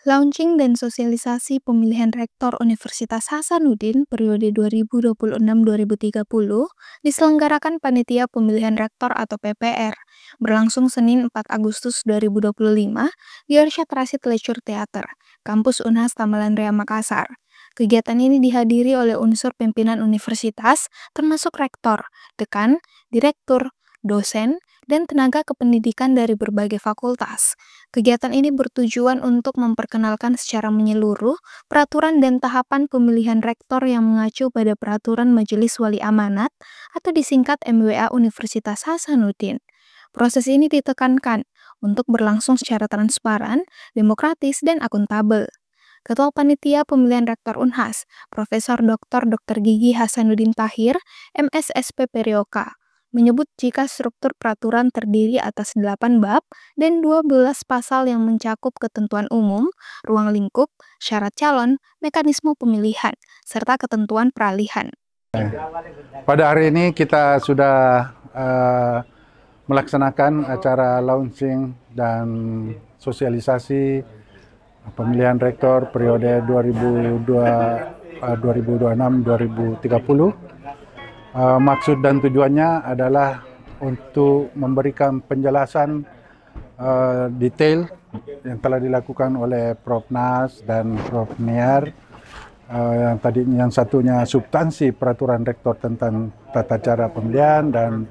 Launching dan sosialisasi pemilihan rektor Universitas Hasanuddin periode 2026-2030 diselenggarakan Panitia Pemilihan Rektor atau PPR, berlangsung Senin 4 Agustus 2025 di Arsyad Rashid Leisure Theater, Kampus Unhas Tamalan Rea Makassar. Kegiatan ini dihadiri oleh unsur pimpinan universitas, termasuk rektor, dekan, direktur, dosen, dan tenaga kependidikan dari berbagai fakultas. Kegiatan ini bertujuan untuk memperkenalkan secara menyeluruh peraturan dan tahapan pemilihan rektor yang mengacu pada Peraturan Majelis Wali Amanat atau disingkat MWA Universitas Hasanuddin. Proses ini ditekankan untuk berlangsung secara transparan, demokratis, dan akuntabel. Ketua Panitia Pemilihan Rektor Unhas, Profesor Dr. Gigi Hasanuddin Tahir, MSSP Perioka, menyebut jika struktur peraturan terdiri atas 8 bab dan 12 pasal yang mencakup ketentuan umum, ruang lingkup, syarat calon, mekanisme pemilihan, serta ketentuan peralihan. Pada hari ini kita sudah melaksanakan acara launching dan sosialisasi pemilihan rektor periode 2026-2030. Maksud dan tujuannya adalah untuk memberikan penjelasan detail yang telah dilakukan oleh Prof. Nas dan Prof. Niar. Yang satunya substansi peraturan rektor tentang tata cara pemilihan, dan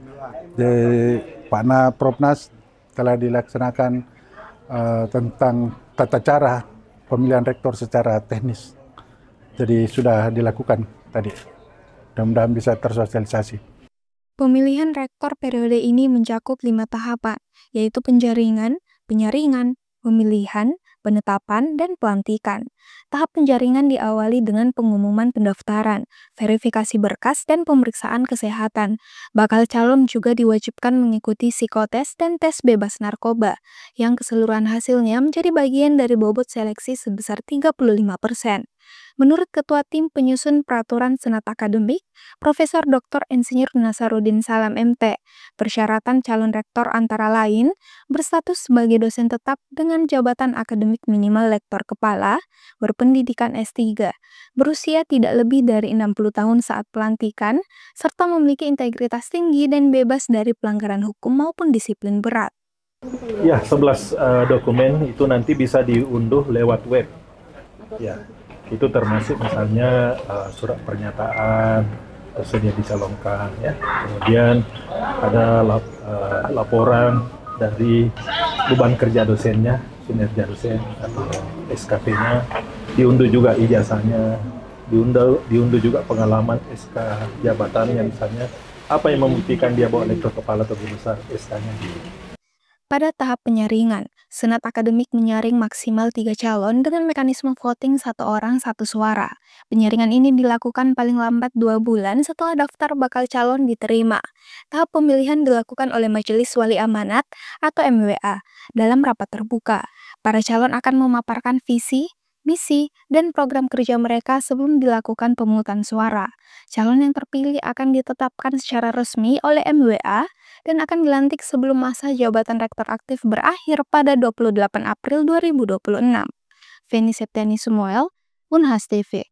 Prof. Nas telah dilaksanakan tentang tata cara pemilihan rektor secara teknis. Jadi sudah dilakukan tadi. Mudah-mudahan bisa tersosialisasi. Pemilihan rektor periode ini mencakup 5 tahapan, yaitu penjaringan, penyaringan, pemilihan, penetapan, dan pelantikan. Tahap penjaringan diawali dengan pengumuman pendaftaran, verifikasi berkas, dan pemeriksaan kesehatan. Bakal calon juga diwajibkan mengikuti psikotes dan tes bebas narkoba, yang keseluruhan hasilnya menjadi bagian dari bobot seleksi sebesar 35%. Menurut Ketua Tim Penyusun Peraturan Senat Akademik, Profesor Dr. Insinyur Nasaruddin Salam MT, persyaratan calon rektor antara lain berstatus sebagai dosen tetap dengan jabatan akademik minimal lektor kepala, berpendidikan S3, berusia tidak lebih dari 60 tahun saat pelantikan, serta memiliki integritas tinggi dan bebas dari pelanggaran hukum maupun disiplin berat. Ya, 11 dokumen itu nanti bisa diunduh lewat web. Ya. Itu termasuk misalnya surat pernyataan tersedia dicalonkan, ya. Kemudian ada laporan dari beban kerja dosennya, kinerja dosen atau SKP-nya, diunduh juga ijazahnya, diunduh juga pengalaman SK jabatannya, misalnya apa yang membuktikan dia bawa lektor kepala atau guru besar, SK-nya gitu. Pada tahap penyaringan, Senat Akademik menyaring maksimal 3 calon dengan mekanisme voting 1 orang 1 suara. Penyaringan ini dilakukan paling lambat 2 bulan setelah daftar bakal calon diterima. Tahap pemilihan dilakukan oleh Majelis Wali Amanat atau MWA dalam rapat terbuka. Para calon akan memaparkan visi, misi, dan program kerja mereka sebelum dilakukan pemungutan suara. Calon yang terpilih akan ditetapkan secara resmi oleh MWA dan akan dilantik sebelum masa jabatan rektor aktif berakhir pada 28 April 2026. Feni Septiani Samuel, Unhas TV.